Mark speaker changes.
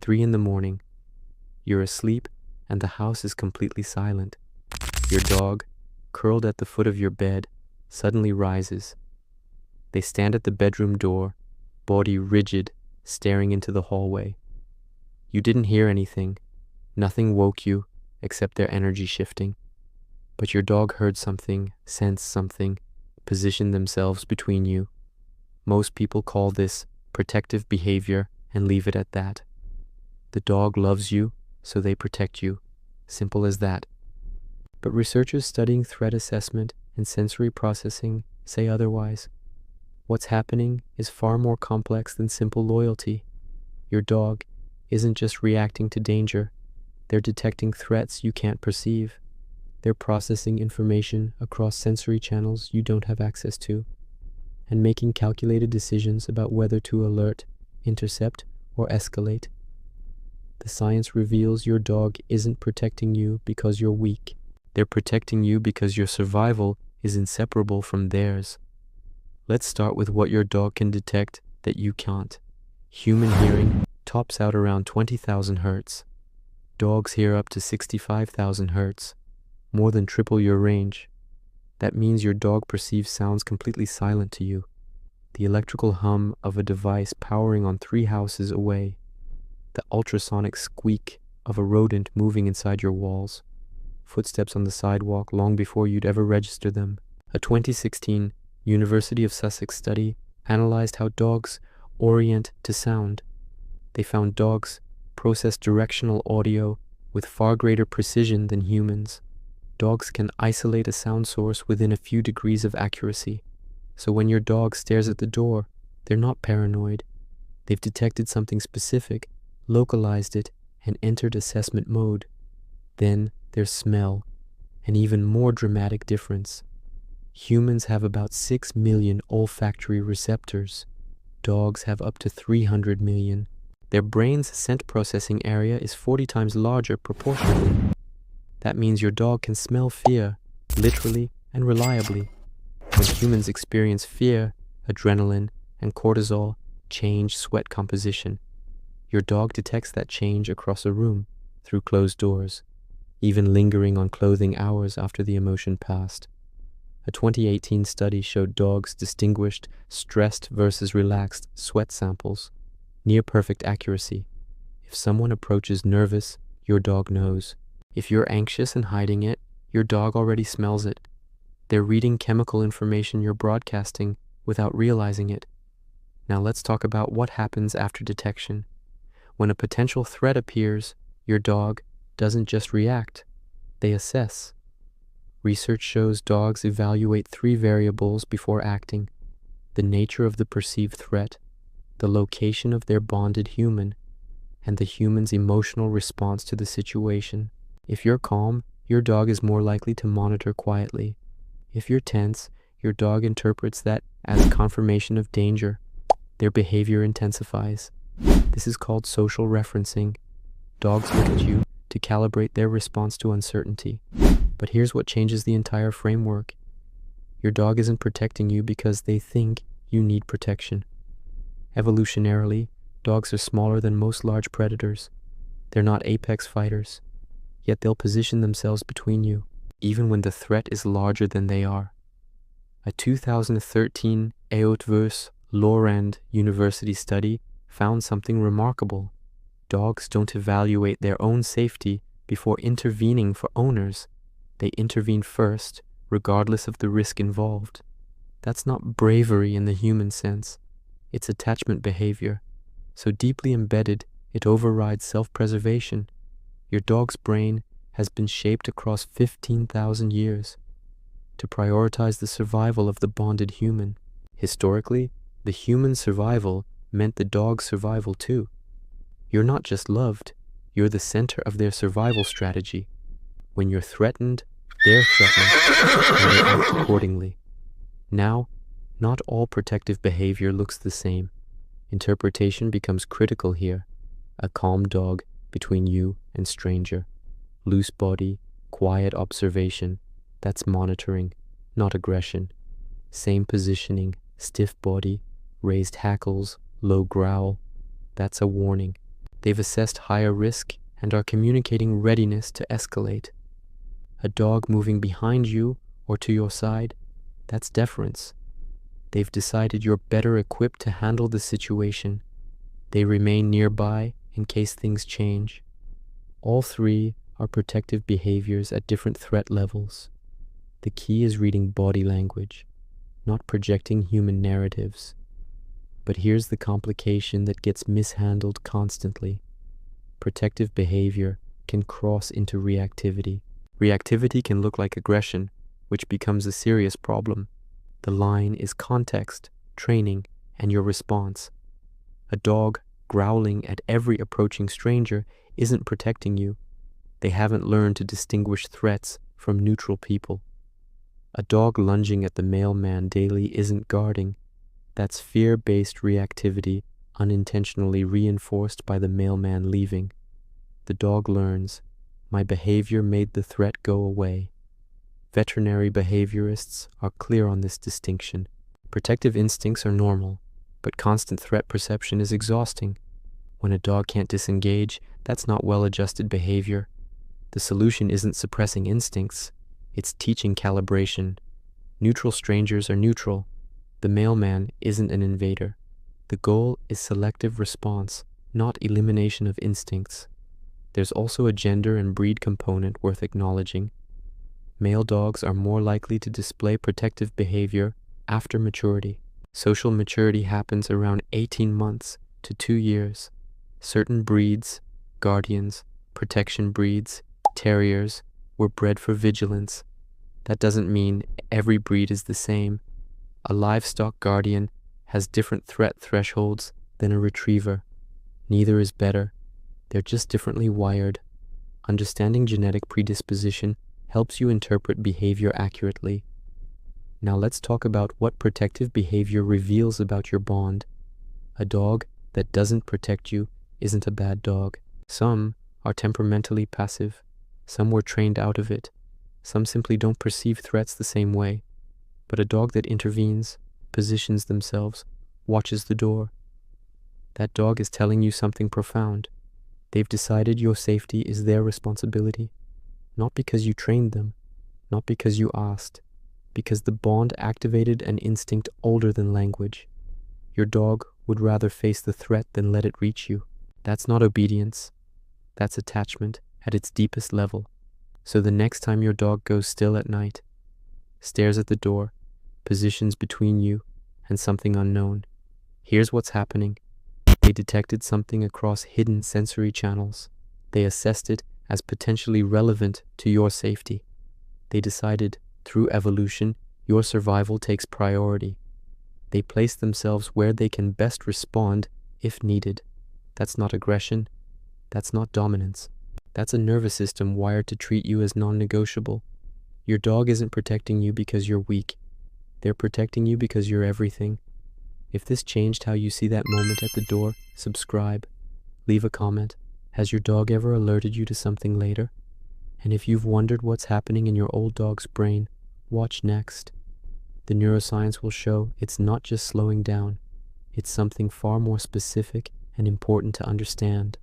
Speaker 1: 3 in the morning. You're asleep and the house is completely silent. Your dog, curled at the foot of your bed, suddenly rises. They stand at the bedroom door, body rigid, staring into the hallway. You didn't hear anything. Nothing woke you except their energy shifting. But your dog heard something, sensed something, positioned themselves between you. Most people call this protective behavior and leave it at that. The dog loves you, so they protect you. Simple as that. But researchers studying threat assessment and sensory processing say otherwise. What's happening is far more complex than simple loyalty. Your dog isn't just reacting to danger. They're detecting threats you can't perceive. They're processing information across sensory channels you don't have access to, and making calculated decisions about whether to alert, intercept, or escalate. The science reveals your dog isn't protecting you because you're weak. They're protecting you because your survival is inseparable from theirs. Let's start with what your dog can detect that you can't. Human hearing tops out around 20,000 hertz. Dogs hear up to 65,000 hertz, more than triple your range. That means your dog perceives sounds completely silent to you. The electrical hum of a device powering on 3 houses away. The ultrasonic squeak of a rodent moving inside your walls. Footsteps on the sidewalk long before you'd ever register them. A 2016 University of Sussex study analyzed how dogs orient to sound. They found dogs process directional audio with far greater precision than humans. Dogs can isolate a sound source within a few degrees of accuracy. So when your dog stares at the door, they're not paranoid. They've detected something specific, localized it, and entered assessment mode. Then there's smell, an even more dramatic difference. Humans have about 6 million olfactory receptors. Dogs have up to 300 million. Their brain's scent processing area is 40 times larger proportionally. That means your dog can smell fear, literally and reliably. When humans experience fear, adrenaline and cortisol change sweat composition. Your dog detects that change across a room, through closed doors, even lingering on clothing hours after the emotion passed. A 2018 study showed dogs distinguished stressed versus relaxed sweat samples, near perfect accuracy. If someone approaches nervous, your dog knows. If you're anxious and hiding it, your dog already smells it. They're reading chemical information you're broadcasting without realizing it. Now let's talk about what happens after detection. When a potential threat appears, your dog doesn't just react, they assess. Research shows dogs evaluate 3 variables before acting: the nature of the perceived threat, the location of their bonded human, and the human's emotional response to the situation. If you're calm, your dog is more likely to monitor quietly. If you're tense, your dog interprets that as confirmation of danger. Their behavior intensifies. This is called social referencing. Dogs look at you to calibrate their response to uncertainty. But here's what changes the entire framework. Your dog isn't protecting you because they think you need protection. Evolutionarily, dogs are smaller than most large predators. They're not apex fighters. Yet they'll position themselves between you, even when the threat is larger than they are. A 2013 Eötvös-Loránd University study found something remarkable. Dogs don't evaluate their own safety before intervening for owners. They intervene first, regardless of the risk involved. That's not bravery in the human sense. It's attachment behavior, so deeply embedded it overrides self-preservation. Your dog's brain has been shaped across 15,000 years to prioritize the survival of the bonded human. Historically, the human survival meant the dog's survival too. You're not just loved, you're the center of their survival strategy. When you're threatened, they're threatened, and they act accordingly. Now, not all protective behavior looks the same. Interpretation becomes critical here. A calm dog between you and stranger. Loose body, quiet observation. That's monitoring, not aggression. Same positioning, stiff body, raised hackles, low growl. That's a warning. They've assessed higher risk and are communicating readiness to escalate. A dog moving behind you or to your side, that's deference. They've decided you're better equipped to handle the situation. They remain nearby in case things change. All three are protective behaviors at different threat levels. The key is reading body language, not projecting human narratives. But here's the complication that gets mishandled constantly. Protective behavior can cross into reactivity. Reactivity can look like aggression, which becomes a serious problem. The line is context, training, and your response. A dog growling at every approaching stranger isn't protecting you. They haven't learned to distinguish threats from neutral people. A dog lunging at the mailman daily isn't guarding. That's fear-based reactivity unintentionally reinforced by the mailman leaving. The dog learns, my behavior made the threat go away. Veterinary behaviorists are clear on this distinction. Protective instincts are normal, but constant threat perception is exhausting. When a dog can't disengage, that's not well-adjusted behavior. The solution isn't suppressing instincts, it's teaching calibration. Neutral strangers are neutral. The mailman isn't an invader. The goal is selective response, not elimination of instincts. There's also a gender and breed component worth acknowledging. Male dogs are more likely to display protective behavior after maturity. Social maturity happens around 18 months to 2 years. Certain breeds, guardians, protection breeds, terriers, were bred for vigilance. That doesn't mean every breed is the same. A livestock guardian has different threat thresholds than a retriever. Neither is better. They're just differently wired. Understanding genetic predisposition helps you interpret behavior accurately. Now let's talk about what protective behavior reveals about your bond. A dog that doesn't protect you isn't a bad dog. Some are temperamentally passive. Some were trained out of it. Some simply don't perceive threats the same way. But a dog that intervenes, positions themselves, watches the door, that dog is telling you something profound. They've decided your safety is their responsibility, not because you trained them, not because you asked, because the bond activated an instinct older than language. Your dog would rather face the threat than let it reach you. That's not obedience. That's attachment at its deepest level. So the next time your dog goes still at night, stares at the door, positions between you and something unknown, here's what's happening. They detected something across hidden sensory channels. They assessed it as potentially relevant to your safety. They decided, through evolution, your survival takes priority. They placed themselves where they can best respond if needed. That's not aggression. That's not dominance. That's a nervous system wired to treat you as non-negotiable. Your dog isn't protecting you because you're weak. They're protecting you because you're everything. If this changed how you see that moment at the door, subscribe. Leave a comment. Has your dog ever alerted you to something later? And if you've wondered what's happening in your old dog's brain, watch next. The neuroscience will show it's not just slowing down. It's something far more specific and important to understand.